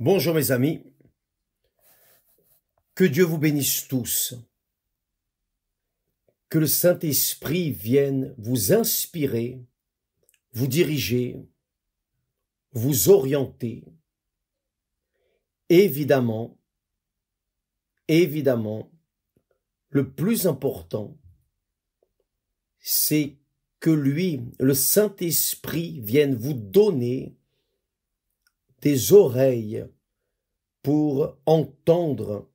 Bonjour mes amis, que Dieu vous bénisse tous, que le Saint-Esprit vienne vous inspirer, vous diriger, vous orienter. Évidemment, le plus important, c'est que lui, le Saint-Esprit, vienne vous donner des oreilles pour entendre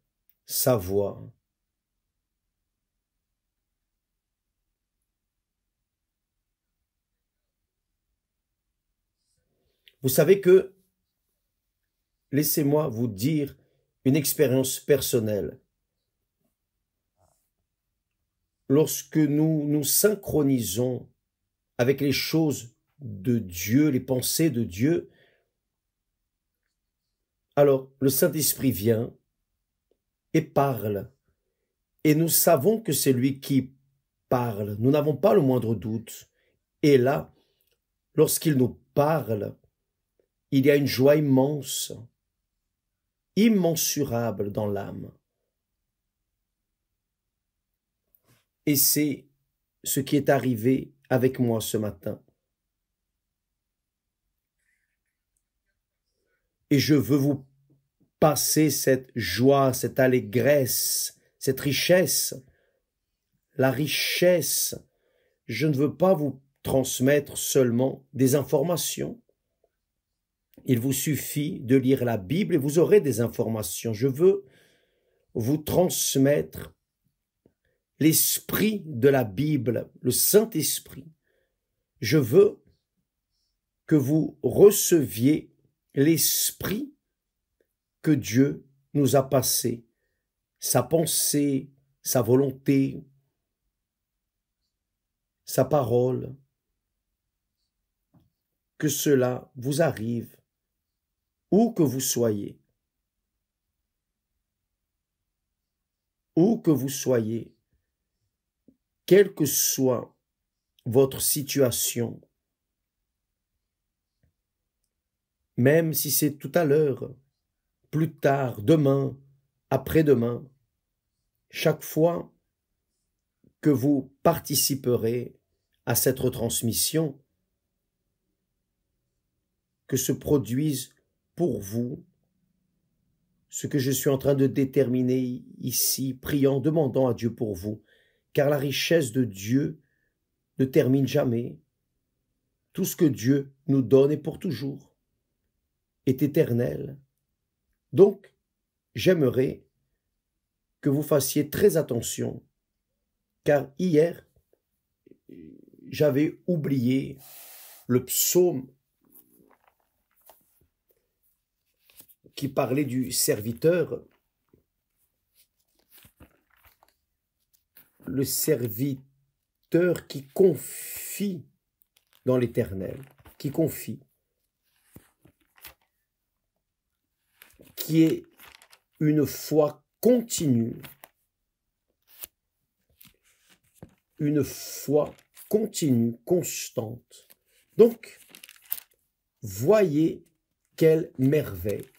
sa voix. Vous savez que, laissez-moi vous dire une expérience personnelle. Lorsque nous nous synchronisons avec les choses de Dieu, les pensées de Dieu, alors le Saint-Esprit vient et parle. Et nous savons que c'est lui qui parle. Nous n'avons pas le moindre doute. Et là, lorsqu'il nous parle, il y a une joie immense, immensurable dans l'âme. Et c'est ce qui est arrivé avec moi ce matin. Et je veux vous passer cette joie, cette allégresse, cette richesse. La richesse, je ne veux pas vous transmettre seulement des informations. Il vous suffit de lire la Bible et vous aurez des informations. Je veux vous transmettre l'esprit de la Bible, le Saint-Esprit. Je veux que vous receviez l'esprit que Dieu nous a passé, sa pensée, sa volonté, sa parole, que cela vous arrive, où que vous soyez, quelle que soit votre situation, même si c'est tout à l'heure, plus tard, demain, après-demain, chaque fois que vous participerez à cette retransmission, que se produise pour vous ce que je suis en train de déterminer ici, priant, demandant à Dieu pour vous, car la richesse de Dieu ne termine jamais. Tout ce que Dieu nous donne est pour toujours, est éternel. Donc, j'aimerais que vous fassiez très attention, car hier, j'avais oublié le psaume qui parlait du serviteur, le serviteur qui confie dans l'Éternel, qui confie, qui est une foi continue, constante. Donc, voyez quelle merveille.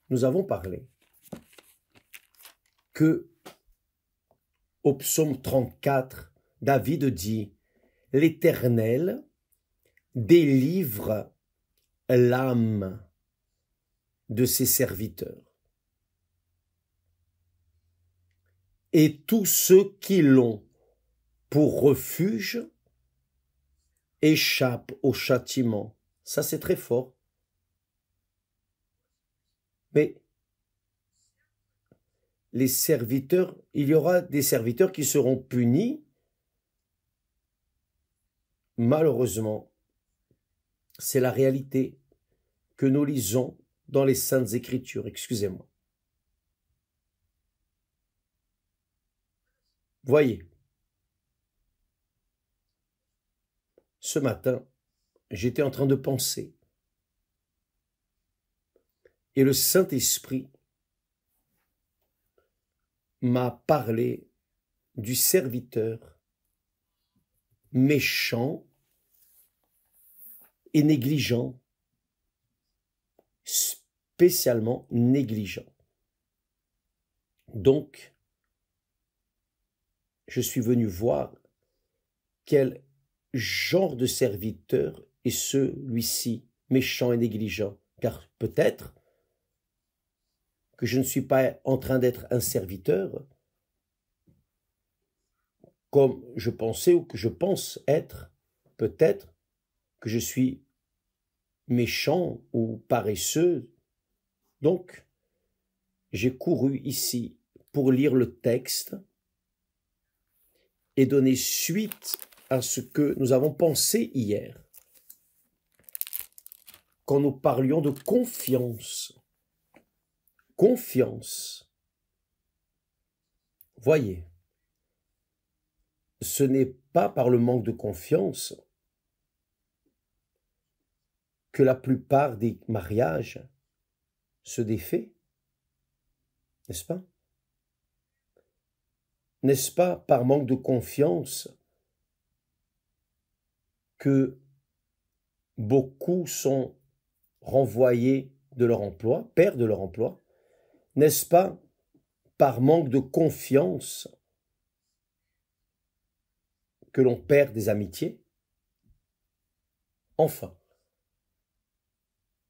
Nous avons parlé que au psaume 34, David dit « L'Éternel délivre l'âme de ses serviteurs. Et tous ceux qui l'ont pour refuge échappent au châtiment. » Ça, c'est très fort. Mais les serviteurs, il y aura des serviteurs qui seront punis. Malheureusement, c'est la réalité que nous lisons dans les Saintes Écritures. Excusez-moi. Voyez, ce matin, j'étais en train de penser et le Saint-Esprit m'a parlé du serviteur méchant et négligent, spécialement négligent. Donc, je suis venu voir quel genre de serviteur est celui-ci, méchant et négligent, car peut-être que je ne suis pas en train d'être un serviteur comme je pensais ou que je pense être, peut-être que je suis méchant ou paresseux. Donc, j'ai couru ici pour lire le texte et donner suite à ce que nous avons pensé hier, quand nous parlions de confiance. Confiance. Voyez, ce n'est pas par le manque de confiance que la plupart des mariages se défait, n'est-ce pas? N'est-ce pas par manque de confiance que beaucoup sont renvoyés de leur emploi, perdent leur emploi? N'est-ce pas par manque de confiance que l'on perd des amitiés? Enfin,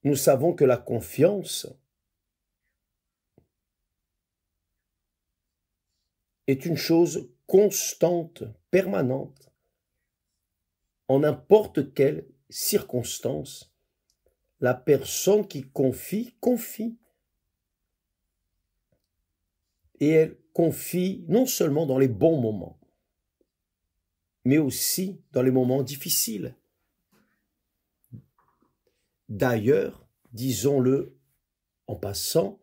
nous savons que la confiance est une chose constante, permanente, en n'importe quelle circonstance. La personne qui confie, confie. Et elle confie non seulement dans les bons moments, mais aussi dans les moments difficiles. D'ailleurs, disons-le en passant,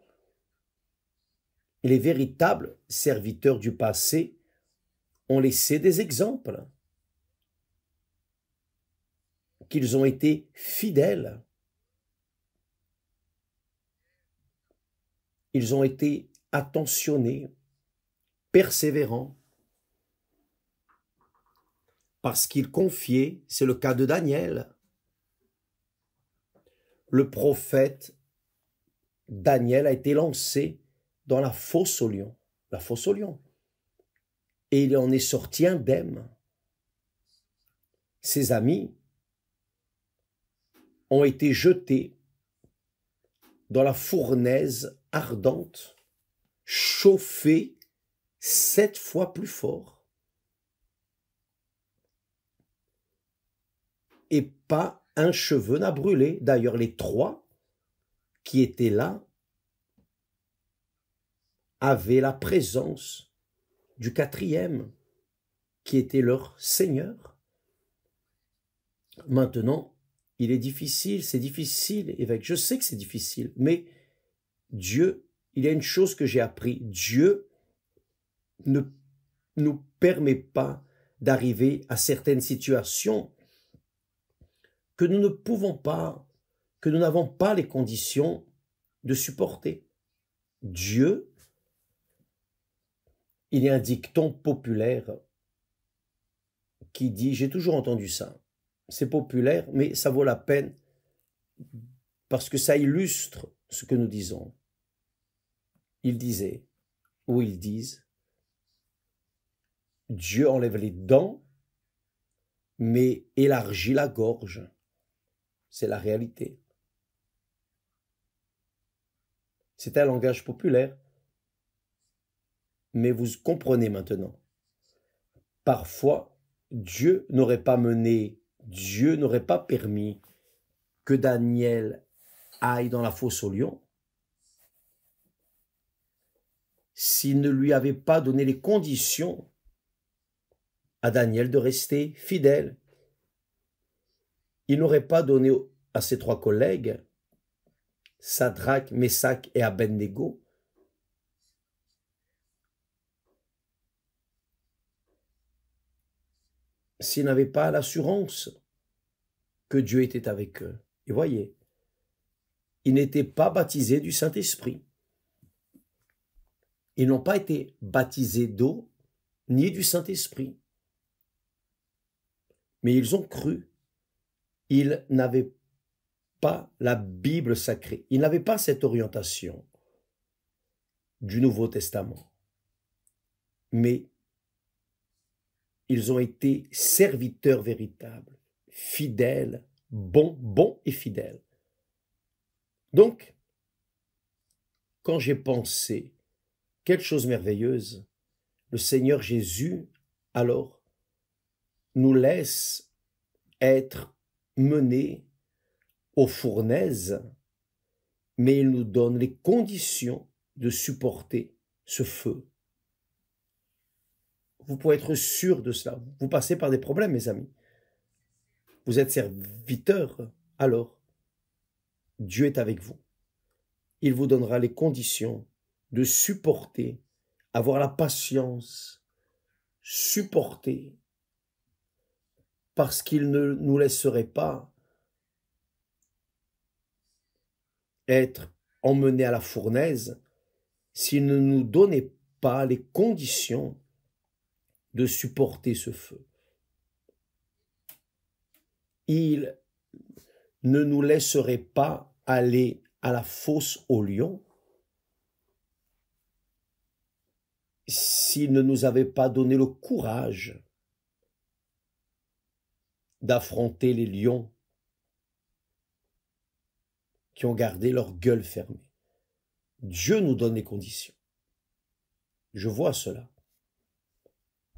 les véritables serviteurs du passé ont laissé des exemples, qu'ils ont été fidèles, ils ont été attentionnés, persévérants, parce qu'ils confiaient, c'est le cas de Daniel. Le prophète Daniel a été lancé dans la fosse aux lions, et il en est sorti indemne. Ses amis ont été jetés dans la fournaise ardente, chauffée 7 fois plus fort. Et pas un cheveu n'a brûlé. D'ailleurs, les 3 qui étaient là avaient la présence du 4e, qui était leur Seigneur. Maintenant, il est difficile, c'est difficile, évêque, je sais que c'est difficile, mais Dieu, il y a une chose que j'ai appris, Dieu ne nous permet pas d'arriver à certaines situations que nous ne pouvons pas, que nous n'avons pas les conditions de supporter. Dieu, il y a un dicton populaire qui dit, j'ai toujours entendu ça, c'est populaire, mais ça vaut la peine parce que ça illustre ce que nous disons. Il disait, ou ils disent, Dieu enlève les dents, mais élargit la gorge. C'est la réalité. C'est un langage populaire, mais vous comprenez maintenant. Parfois, Dieu n'aurait pas permis que Daniel aille dans la fosse aux lions s'il ne lui avait pas donné les conditions à Daniel de rester fidèle. Il n'aurait pas donné à ses 3 collègues, Sadrach, Meshach et Abednego, s'ils n'avaient pas l'assurance que Dieu était avec eux. Et voyez, ils n'étaient pas baptisés du Saint-Esprit. Ils n'ont pas été baptisés d'eau ni du Saint-Esprit. Mais ils ont cru. Ils n'avaient pas la Bible sacrée. Ils n'avaient pas cette orientation du Nouveau Testament. Mais ils ont été serviteurs véritables, fidèles, bons et fidèles. Donc, quand j'ai pensé, quelle chose merveilleuse, le Seigneur Jésus, alors, nous laisse être menés aux fournaises, mais il nous donne les conditions de supporter ce feu. Vous pouvez être sûr de cela. Vous passez par des problèmes, mes amis. Vous êtes serviteurs, alors Dieu est avec vous. Il vous donnera les conditions de supporter, avoir la patience, supporter, parce qu'il ne nous laisserait pas être emmenés à la fournaise s'il ne nous donnait pas les conditions de supporter ce feu. Il ne nous laisserait pas aller à la fosse aux lions s'il ne nous avait pas donné le courage d'affronter les lions qui ont gardé leur gueule fermée. Dieu nous donne les conditions. Je vois cela.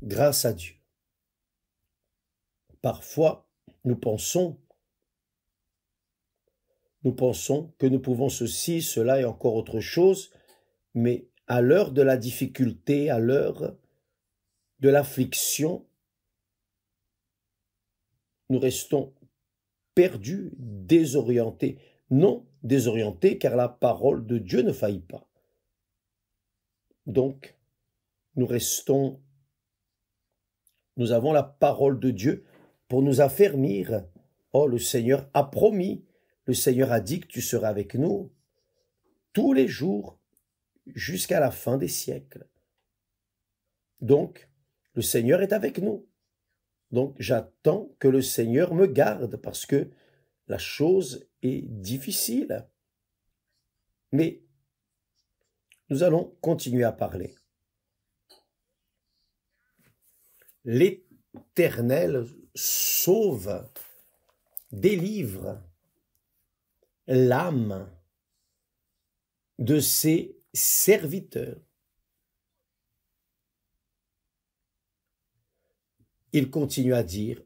Grâce à Dieu. Parfois, nous pensons que nous pouvons ceci, cela et encore autre chose, mais à l'heure de la difficulté, à l'heure de l'affliction, nous restons perdus, désorientés. Non, désorientés, car la parole de Dieu ne faillit pas. Donc, nous avons la parole de Dieu pour nous affermir. Oh, le Seigneur a promis, le Seigneur a dit que tu seras avec nous tous les jours jusqu'à la fin des siècles. Donc, le Seigneur est avec nous. Donc, j'attends que le Seigneur me garde parce que la chose est difficile. Mais nous allons continuer à parler. L'Éternel sauve, délivre l'âme de ses serviteurs. Il continue à dire,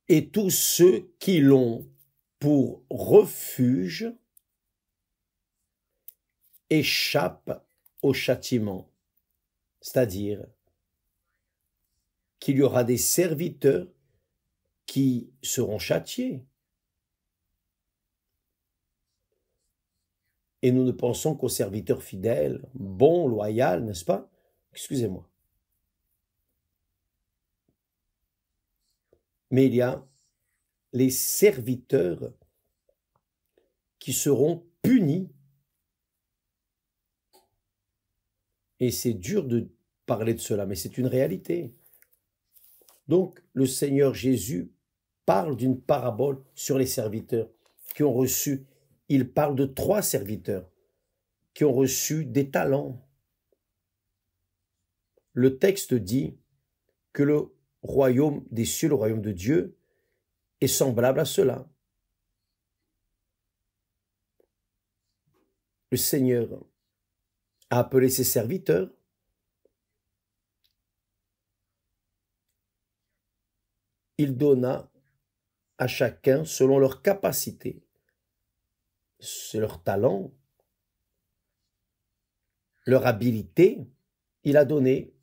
et tous ceux qui l'ont pour refuge échappent au châtiment, c'est-à-dire qu'il y aura des serviteurs qui seront châtiés. Et nous ne pensons qu'aux serviteurs fidèles, bons, loyaux, n'est-ce pas? Excusez-moi. Mais il y a les serviteurs qui seront punis. Et c'est dur de parler de cela, mais c'est une réalité. Donc, le Seigneur Jésus parle d'une parabole sur les serviteurs qui ont reçu. Il parle de 3 serviteurs qui ont reçu des talents. Le texte dit que le royaume des cieux, le royaume de Dieu, est semblable à cela. Le Seigneur a appelé ses serviteurs. Il donna à chacun selon leur capacité. C'est leur talent, leur habileté. Il a donné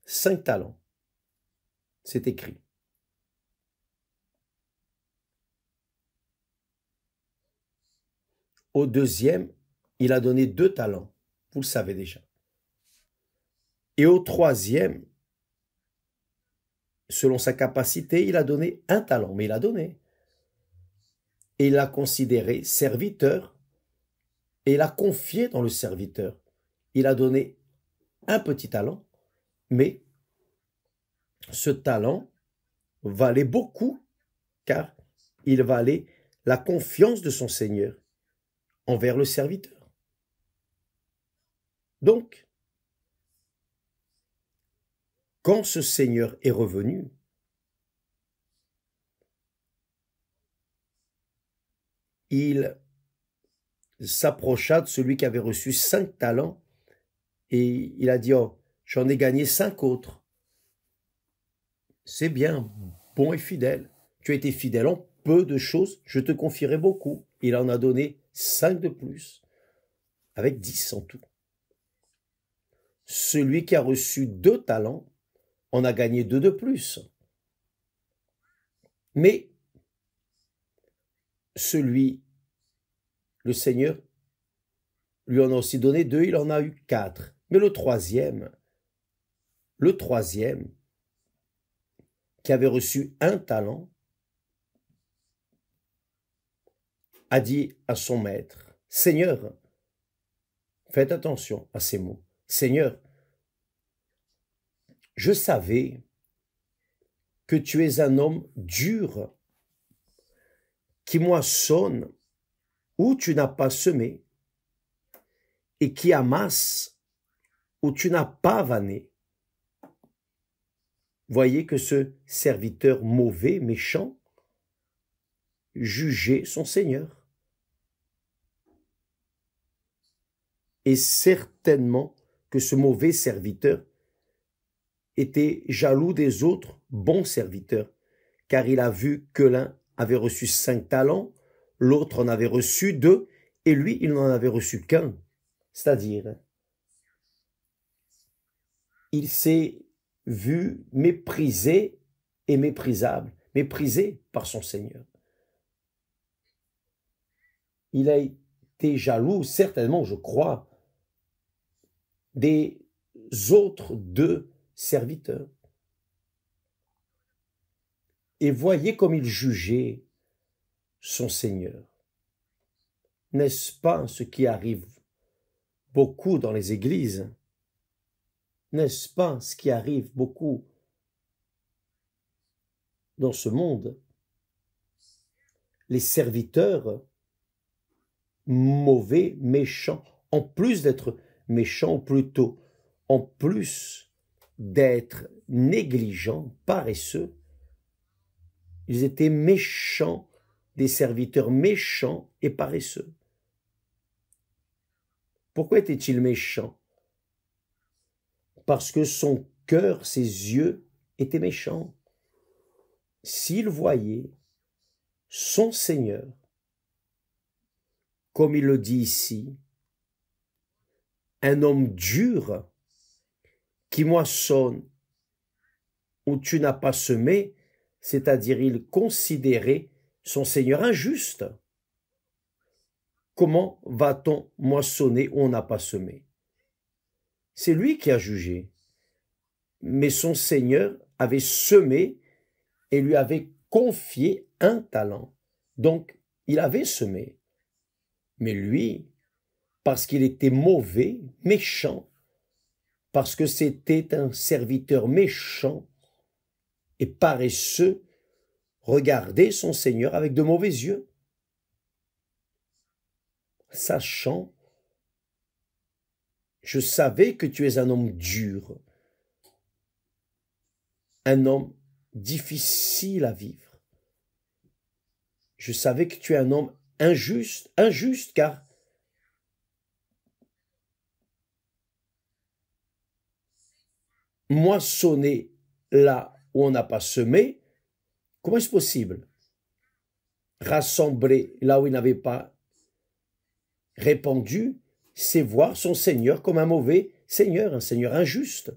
5 talents. C'est écrit. Au deuxième, il a donné 2 talents. Vous le savez déjà. Et au troisième, selon sa capacité, il a donné 1 talent. Mais il a donné. Et il l'a considéré serviteur. Et il a confié dans le serviteur. Il a donné 1 petit talent. Mais ce talent valait beaucoup, car il valait la confiance de son Seigneur envers le serviteur. Donc, quand ce Seigneur est revenu, il s'approcha de celui qui avait reçu 5 talents et il a dit, oh, j'en ai gagné 5 autres. C'est bien, bon et fidèle. Tu as été fidèle en peu de choses, je te confierai beaucoup. Il en a donné 5 de plus, avec 10 en tout. Celui qui a reçu 2 talents en a gagné 2 de plus. Mais le Seigneur lui en a aussi donné 2, il en a eu 4. Mais le troisième, qui avait reçu 1 talent, a dit à son maître, « Seigneur, faites attention à ces mots, Seigneur, je savais que tu es un homme dur, qui moissonne où tu n'as pas semé, et qui amasse où tu n'as pas vanné. » Voyez que ce serviteur mauvais, méchant, jugeait son Seigneur. Et certainement que ce mauvais serviteur était jaloux des autres bons serviteurs, car il a vu que l'un avait reçu 5 talents, l'autre en avait reçu 2, et lui, il n'en avait reçu qu'un. C'est-à-dire, il s'est vu méprisé et méprisable, méprisé par son Seigneur. Il a été jaloux, certainement, je crois, des autres 2 serviteurs. Et voyez comme il jugeait son Seigneur. N'est-ce pas ce qui arrive beaucoup dans les églises? N'est-ce pas ce qui arrive beaucoup dans ce monde? Les serviteurs mauvais, méchants, en plus d'être méchants, plutôt, en plus d'être négligents, paresseux, ils étaient méchants, des serviteurs méchants et paresseux. Pourquoi était-il méchant? Parce que son cœur, ses yeux étaient méchants. S'il voyait son Seigneur, comme il le dit ici, un homme dur qui moissonne où tu n'as pas semé, c'est-à-dire il considérait son Seigneur injuste. Comment va-t-on moissonner où on n'a pas semé? C'est lui qui a jugé. Mais son Seigneur avait semé et lui avait confié 1 talent. Donc, il avait semé. Mais lui, parce qu'il était mauvais, méchant, parce que c'était un serviteur méchant et paresseux, regardait son Seigneur avec de mauvais yeux, sachant, je savais que tu es un homme dur, un homme difficile à vivre. Je savais que tu es un homme injuste car moissonner là où on n'a pas semé, comment est-ce possible? Rassembler là où il n'avait pas répandu, c'est voir son Seigneur comme un mauvais Seigneur, un Seigneur injuste.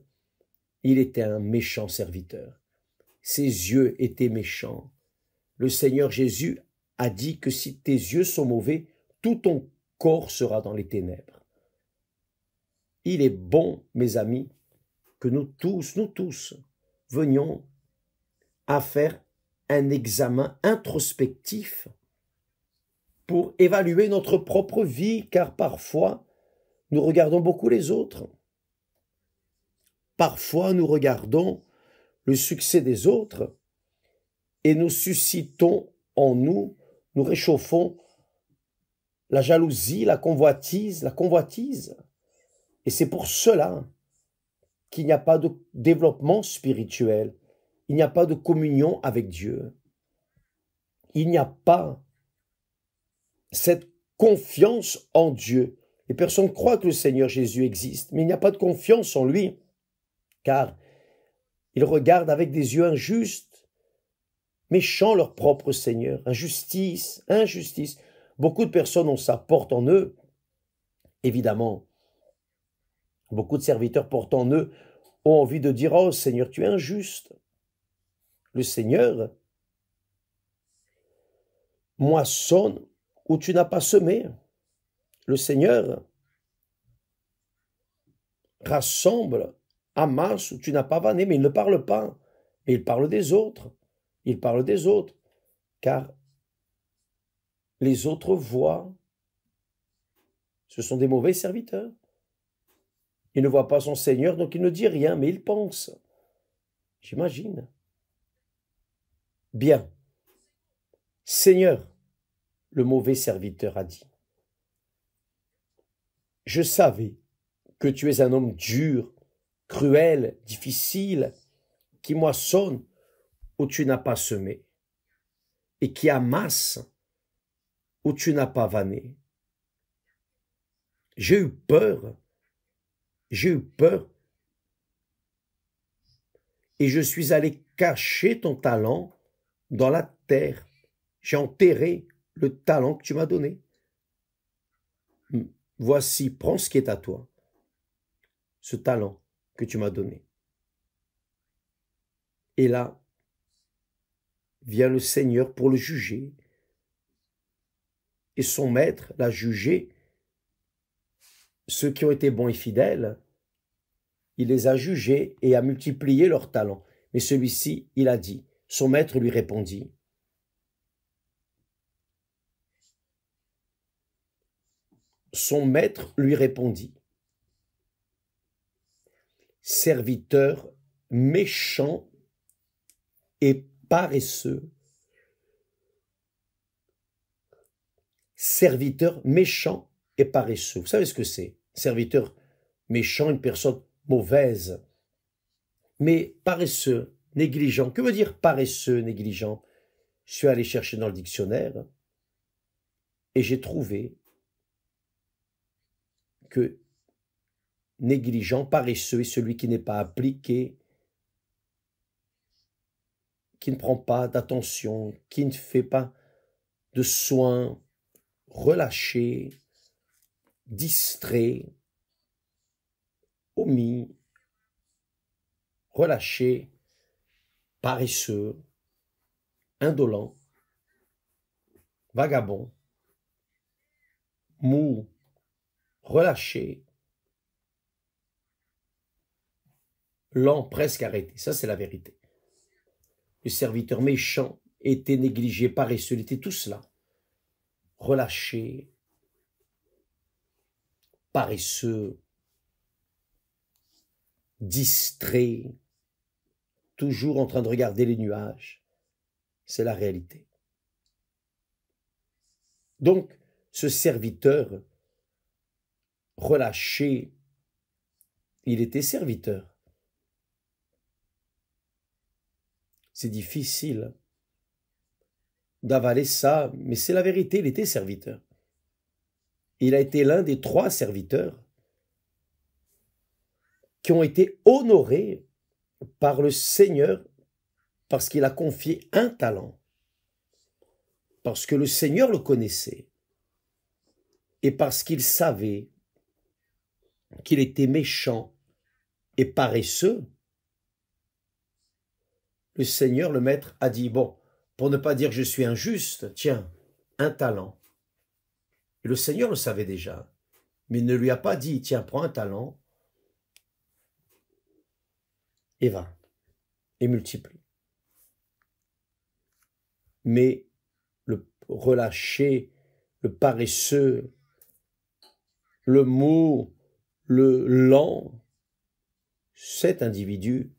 Il était un méchant serviteur. Ses yeux étaient méchants. Le Seigneur Jésus a dit que si tes yeux sont mauvais, tout ton corps sera dans les ténèbres. Il est bon, mes amis, que nous tous, venions à faire un examen introspectif pour évaluer notre propre vie, car parfois, nous regardons beaucoup les autres. Parfois, nous regardons le succès des autres et nous suscitons en nous, nous réchauffons la jalousie, la convoitise. Et c'est pour cela qu'il n'y a pas de développement spirituel, il n'y a pas de communion avec Dieu, il n'y a pas cette confiance en Dieu. Les personnes croient que le Seigneur Jésus existe, mais il n'y a pas de confiance en lui, car ils regardent avec des yeux injustes, méchants leur propre Seigneur. Injustice. Beaucoup de personnes ont ça, portent en eux, évidemment. Beaucoup de serviteurs portent en eux, ont envie de dire « Oh Seigneur, tu es injuste ». Le Seigneur moissonne où tu n'as pas semé. Le Seigneur rassemble, amasse où tu n'as pas vanné, mais il ne parle pas. Mais il parle des autres. Il parle des autres. Car les autres voient. Ce sont des mauvais serviteurs. Il ne voit pas son Seigneur, donc il ne dit rien, mais il pense. J'imagine. Bien. Seigneur, le mauvais serviteur a dit, je savais que tu es un homme dur, cruel, difficile, qui moissonne où tu n'as pas semé et qui amasse où tu n'as pas vanné. J'ai eu peur et je suis allé cacher ton talent dans la terre. J'ai enterré le talent que tu m'as donné. Voici, prends ce qui est à toi, ce talent que tu m'as donné. Et là, vient le Seigneur pour le juger. Et son maître l'a jugé. Ceux qui ont été bons et fidèles, il les a jugés et a multiplié leurs talents. Mais celui-ci, il a dit, son maître lui répondit, serviteur méchant et paresseux. Serviteur méchant et paresseux. Vous savez ce que c'est? Serviteur méchant, une personne mauvaise. Mais paresseux, négligent. Que veut dire paresseux, négligent? Je suis allé chercher dans le dictionnaire et j'ai trouvé que négligent, paresseux est celui qui n'est pas appliqué, qui ne prend pas d'attention, qui ne fait pas de soins, relâché, distrait, omis, relâché, paresseux, indolent, vagabond, mou, relâché, lent, presque arrêté. Ça, c'est la vérité. Le serviteur méchant était négligé, paresseux, il était tout cela. Relâché, paresseux, distrait, toujours en train de regarder les nuages. C'est la réalité. Donc, ce serviteur relâché, il était serviteur. C'est difficile d'avaler ça, mais c'est la vérité, il était serviteur. Il a été l'un des 3 serviteurs qui ont été honorés par le Seigneur parce qu'il a confié un talent, parce que le Seigneur le connaissait et parce qu'il savait qu'il était méchant et paresseux. Le Seigneur, le maître, a dit, bon, pour ne pas dire que je suis injuste, tiens, un talent. Et le Seigneur le savait déjà, mais il ne lui a pas dit, tiens, prends un talent et va, et multiplie. Mais le relâché, le paresseux, le mou, le lent, cet individu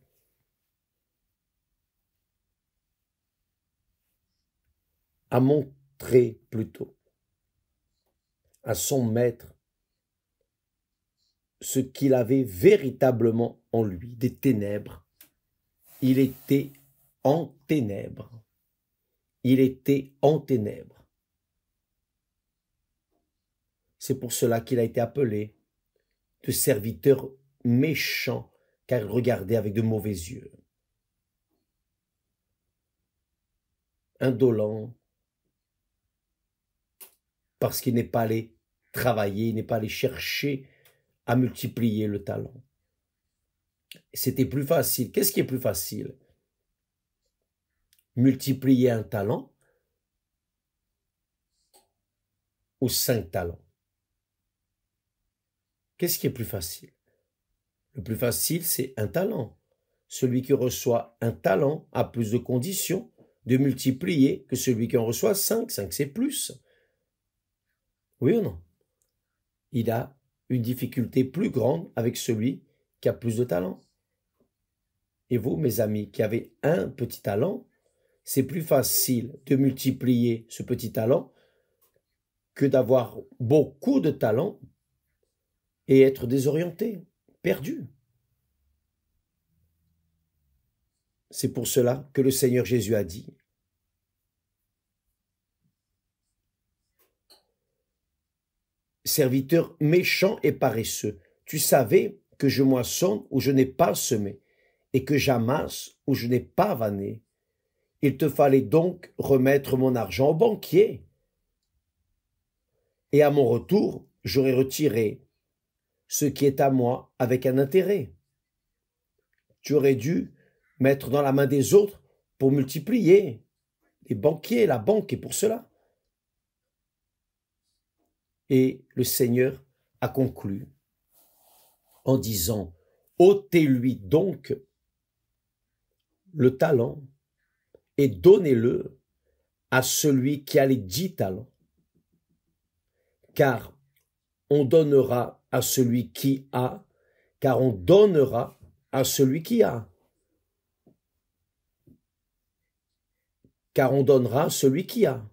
à montrer plutôt à son maître ce qu'il avait véritablement en lui, des ténèbres. Il était en ténèbres. Il était en ténèbres. C'est pour cela qu'il a été appelé de serviteur méchant, car il regardait avec de mauvais yeux. Indolent, parce qu'il n'est pas allé travailler, il n'est pas allé chercher à multiplier le talent. C'était plus facile. Qu'est-ce qui est plus facile? Multiplier un talent ou 5 talents? Qu'est-ce qui est plus facile? Le plus facile, c'est un talent. Celui qui reçoit un talent a plus de conditions de multiplier que celui qui en reçoit 5. 5, c'est plus. Oui ou non? Il a une difficulté plus grande avec celui qui a plus de talent. Et vous, mes amis, qui avez un petit talent, c'est plus facile de multiplier ce petit talent que d'avoir beaucoup de talent et être désorienté, perdu. C'est pour cela que le Seigneur Jésus a dit: serviteur méchant et paresseux, tu savais que je moissonne où je n'ai pas semé, et que j'amasse où je n'ai pas vanné. Il te fallait donc remettre mon argent au banquier. Et à mon retour, j'aurais retiré ce qui est à moi avec un intérêt. Tu aurais dû mettre dans la main des autres pour multiplier. Les banquiers, la banque est pour cela. Et le Seigneur a conclu en disant: ôtez-lui donc le talent et donnez-le à celui qui a les 10 talents. Car on donnera à celui qui a, car on donnera à celui qui a. Car on donnera à celui qui a,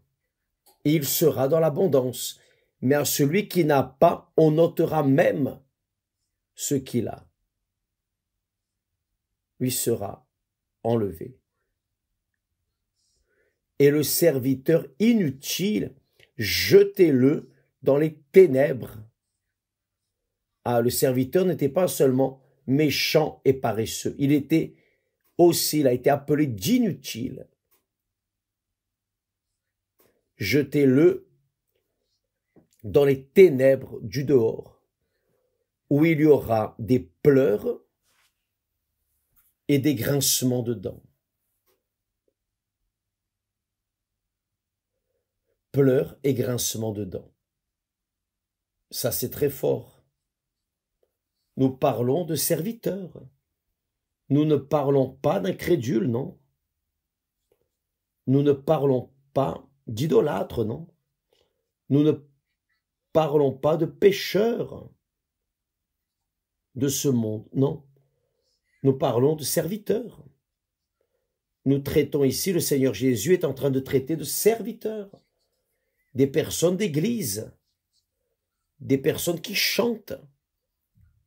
et il sera dans l'abondance. Mais à celui qui n'a pas, on ôtera même ce qu'il a. Lui sera enlevé. Et le serviteur inutile, jetez-le dans les ténèbres. Ah, le serviteur n'était pas seulement méchant et paresseux, il était aussi, il a été appelé d'inutile. Jetez-le dans les ténèbres du dehors, où il y aura des pleurs et des grincements de dents. Pleurs et grincements de dents. Ça, c'est très fort. Nous parlons de serviteurs. Nous ne parlons pas d'incrédules, non. Nous ne parlons pas d'idolâtres, non. Nous ne parlons pas de pécheurs de ce monde, non. Nous parlons de serviteurs. Nous traitons ici, le Seigneur Jésus est en train de traiter de serviteurs, des personnes d'église, des personnes qui chantent,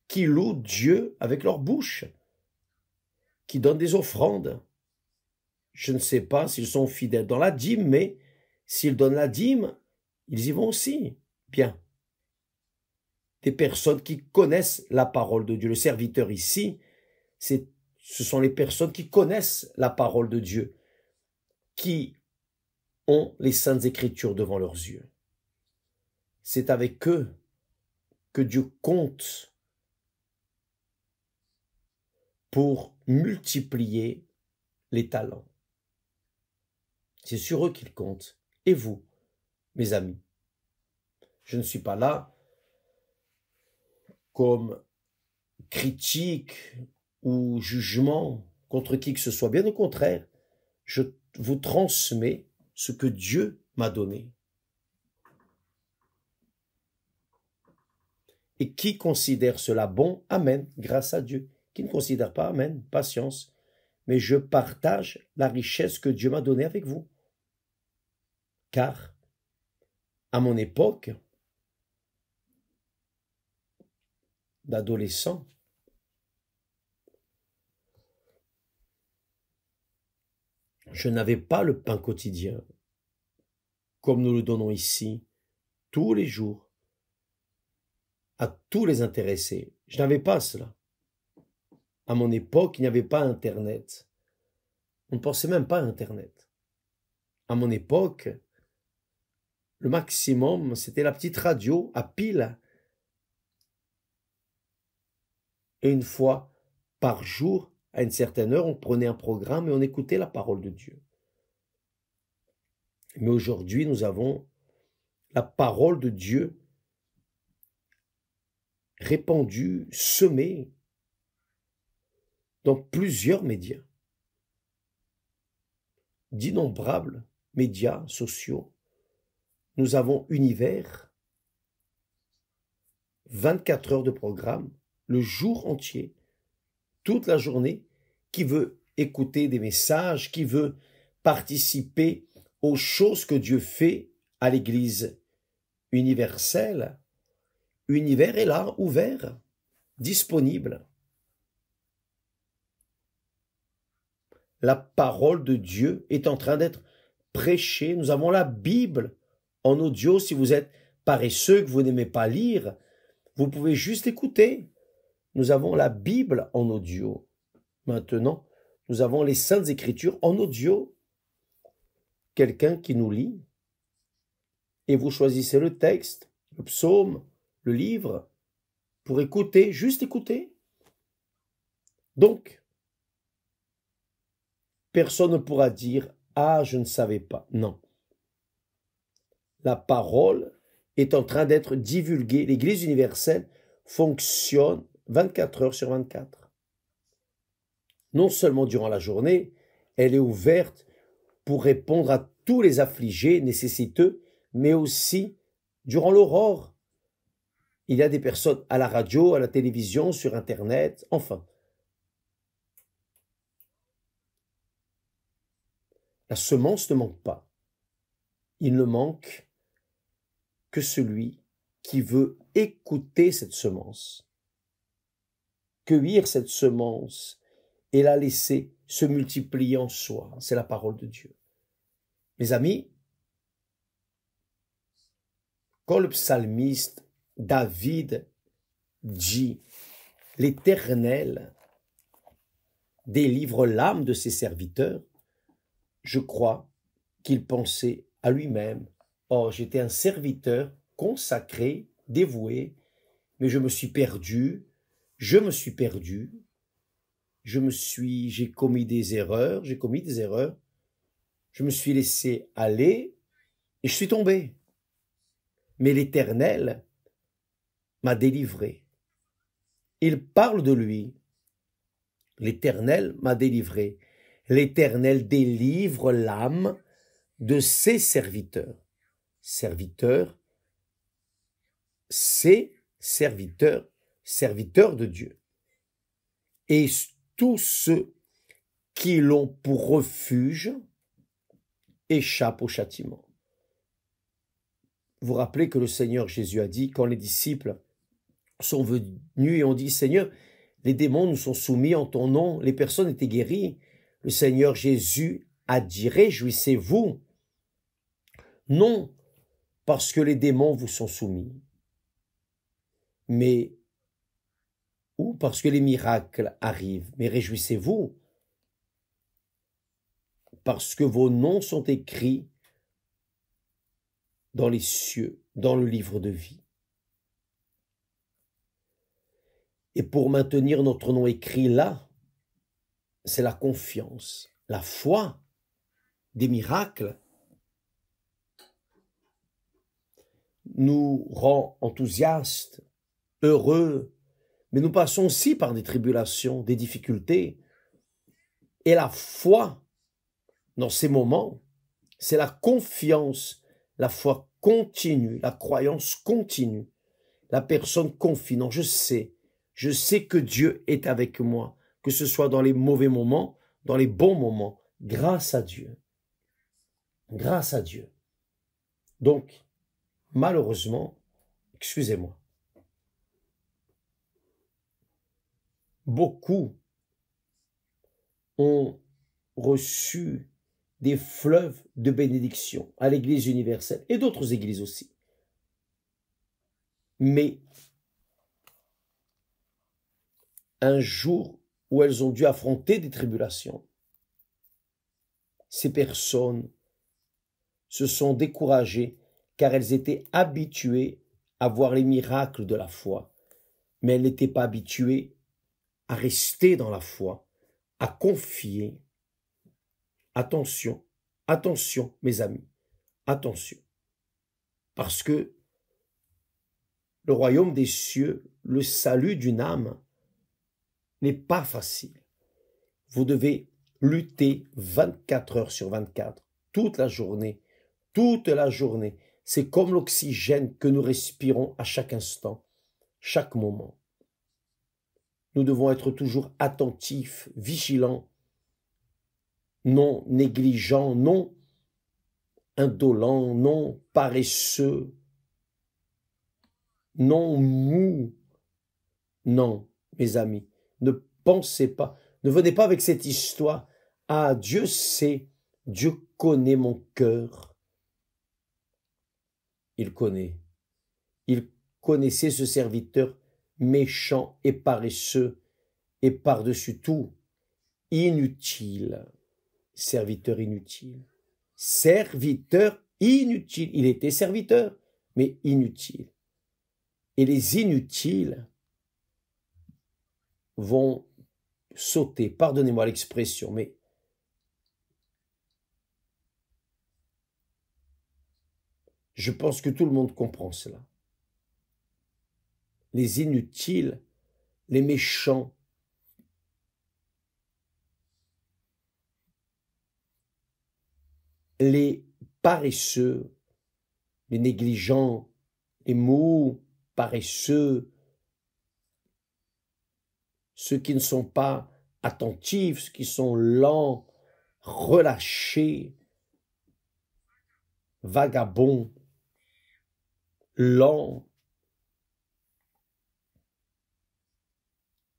qui louent Dieu avec leur bouche, qui donnent des offrandes. Je ne sais pas s'ils sont fidèles dans la dîme, mais s'ils donnent la dîme, ils y vont aussi. Bien. Des personnes qui connaissent la parole de Dieu. Le serviteur ici, ce sont les personnes qui connaissent la parole de Dieu, qui ont les saintes écritures devant leurs yeux. C'est avec eux que Dieu compte pour multiplier les talents. C'est sur eux qu'il compte. Et vous, mes amis, je ne suis pas là comme critique ou jugement contre qui que ce soit. Bien au contraire, je vous transmets ce que Dieu m'a donné. Et qui considère cela bon, amen, grâce à Dieu. Qui ne considère pas, amen, patience. Mais je partage la richesse que Dieu m'a donnée avec vous. car à mon époque d'adolescent, je n'avais pas le pain quotidien, comme nous le donnons ici, tous les jours, à tous les intéressés. Je n'avais pas cela. À mon époque, il n'y avait pas Internet. On ne pensait même pas à Internet. À mon époque, le maximum, c'était la petite radio à pile. Et une fois par jour, à une certaine heure, on prenait un programme et on écoutait la parole de Dieu. Mais aujourd'hui, nous avons la parole de Dieu répandue, semée dans plusieurs médias, d'innombrables médias sociaux. Nous avons Univers, 24 heures de programme, le jour entier, toute la journée, qui veut écouter des messages, qui veut participer aux choses que Dieu fait à l'Église universelle. Univers est là, ouvert, disponible. La parole de Dieu est en train d'être prêchée. Nous avons la Bible en audio. Si vous êtes paresseux, que vous n'aimez pas lire, vous pouvez juste écouter. Nous avons la Bible en audio. Maintenant, nous avons les Saintes Écritures en audio. Quelqu'un qui nous lit. Et vous choisissez le texte, le psaume, le livre, pour écouter, juste écouter. Donc, personne ne pourra dire « Ah, je ne savais pas ». Non. La parole est en train d'être divulguée. L'Église universelle fonctionne 24 heures sur 24. Non seulement durant la journée, elle est ouverte pour répondre à tous les affligés nécessiteux, mais aussi durant l'aurore. Il y a des personnes à la radio, à la télévision, sur Internet, enfin. La semence ne manque pas. Il ne manque que celui qui veut écouter cette semence, cueillir cette semence et la laisser se multiplier en soi. C'est la parole de Dieu. Mes amis, quand le psalmiste David dit « L'Éternel délivre l'âme de ses serviteurs », je crois qu'il pensait à lui-même. Oh, j'étais un serviteur consacré, dévoué, mais j'ai commis des erreurs, je me suis laissé aller et je suis tombé. Mais l'Éternel m'a délivré. Il parle de lui. L'Éternel m'a délivré. L'Éternel délivre l'âme de ses serviteurs. Serviteurs, ses serviteurs, serviteurs de Dieu. Et tous ceux qui l'ont pour refuge échappent au châtiment. Vous vous rappelez que le Seigneur Jésus a dit, quand les disciples sont venus et ont dit, Seigneur, les démons nous sont soumis en ton nom, les personnes étaient guéries. Le Seigneur Jésus a dit, réjouissez-vous, non parce que les démons vous sont soumis, mais ou parce que les miracles arrivent, mais réjouissez-vous parce que vos noms sont écrits dans les cieux, dans le livre de vie. Et pour maintenir notre nom écrit là, c'est la confiance, la foi, des miracles nous rend enthousiastes, heureux, mais nous passons aussi par des tribulations, des difficultés. Et la foi, dans ces moments, c'est la confiance, la foi continue, la croyance continue. La personne confie, non, je sais que Dieu est avec moi, que ce soit dans les mauvais moments, dans les bons moments, grâce à Dieu. Grâce à Dieu. Donc, malheureusement, excusez-moi, beaucoup ont reçu des fleuves de bénédiction à l'Église universelle et d'autres églises aussi. Mais un jour où elles ont dû affronter des tribulations, ces personnes se sont découragées car elles étaient habituées à voir les miracles de la foi, mais elles n'étaient pas habituées à rester dans la foi, à confier. Attention, attention mes amis, attention, parce que le royaume des cieux, le salut d'une âme n'est pas facile. Vous devez lutter 24 heures sur 24, toute la journée, toute la journée. C'est comme l'oxygène que nous respirons à chaque instant, chaque moment. Nous devons être toujours attentifs, vigilants, non négligents, non indolents, non paresseux, non mous. Non, mes amis, ne pensez pas, ne venez pas avec cette histoire. Ah, Dieu sait, Dieu connaît mon cœur. Il connaît. Il connaissait ce serviteur méchant et paresseux et par-dessus tout, inutile. Serviteur inutile. Serviteur inutile. Il était serviteur, mais inutile. Et les inutiles vont sauter, pardonnez-moi l'expression, mais je pense que tout le monde comprend cela. Les inutiles, les méchants, les paresseux, les négligents, les mous, paresseux, ceux qui ne sont pas attentifs, ceux qui sont lents, relâchés, vagabonds, lents.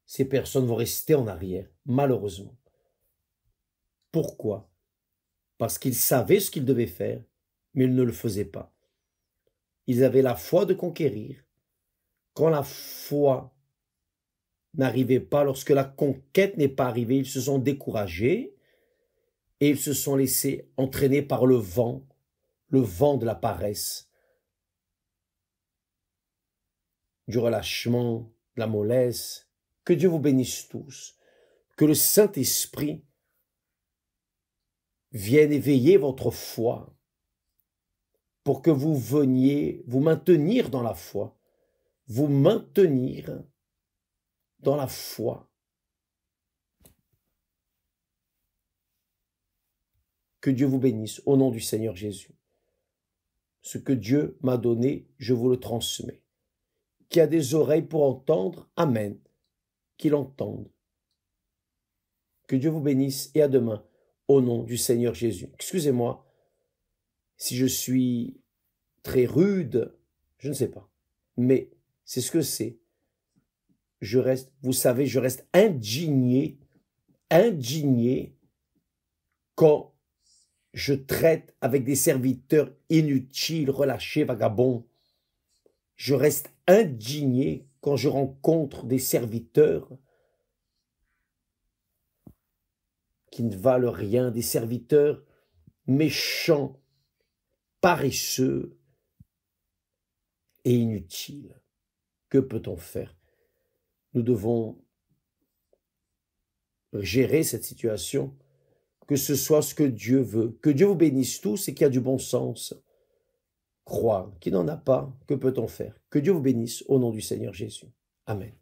Ces personnes vont rester en arrière, malheureusement. Pourquoi? Parce qu'ils savaient ce qu'ils devaient faire, mais ils ne le faisaient pas. Ils avaient la foi de conquérir. Quand la foi n'arrivait pas, lorsque la conquête n'est pas arrivée, ils se sont découragés et ils se sont laissés entraîner par le vent de la paresse, du relâchement, de la mollesse. Que Dieu vous bénisse tous. Que le Saint-Esprit vienne éveiller votre foi pour que vous veniez vous maintenir dans la foi, vous maintenir dans la foi. Que Dieu vous bénisse au nom du Seigneur Jésus. Ce que Dieu m'a donné, je vous le transmets. Qui a des oreilles pour entendre, amen. Qu'il entende. Que Dieu vous bénisse et à demain au nom du Seigneur Jésus. Excusez-moi si je suis très rude, je ne sais pas, mais c'est ce que c'est. Je reste, vous savez, je reste indigné quand je traite avec des serviteurs inutiles, relâchés, vagabonds. Je reste indigné quand je rencontre des serviteurs qui ne valent rien, des serviteurs méchants, paresseux et inutiles. Que peut-on faire? Nous devons gérer cette situation, que ce soit ce que Dieu veut. Que Dieu vous bénisse tous et qu'il y a du bon sens. Croire qui n'en a pas, que peut-on faire? Que Dieu vous bénisse au nom du Seigneur Jésus. Amen.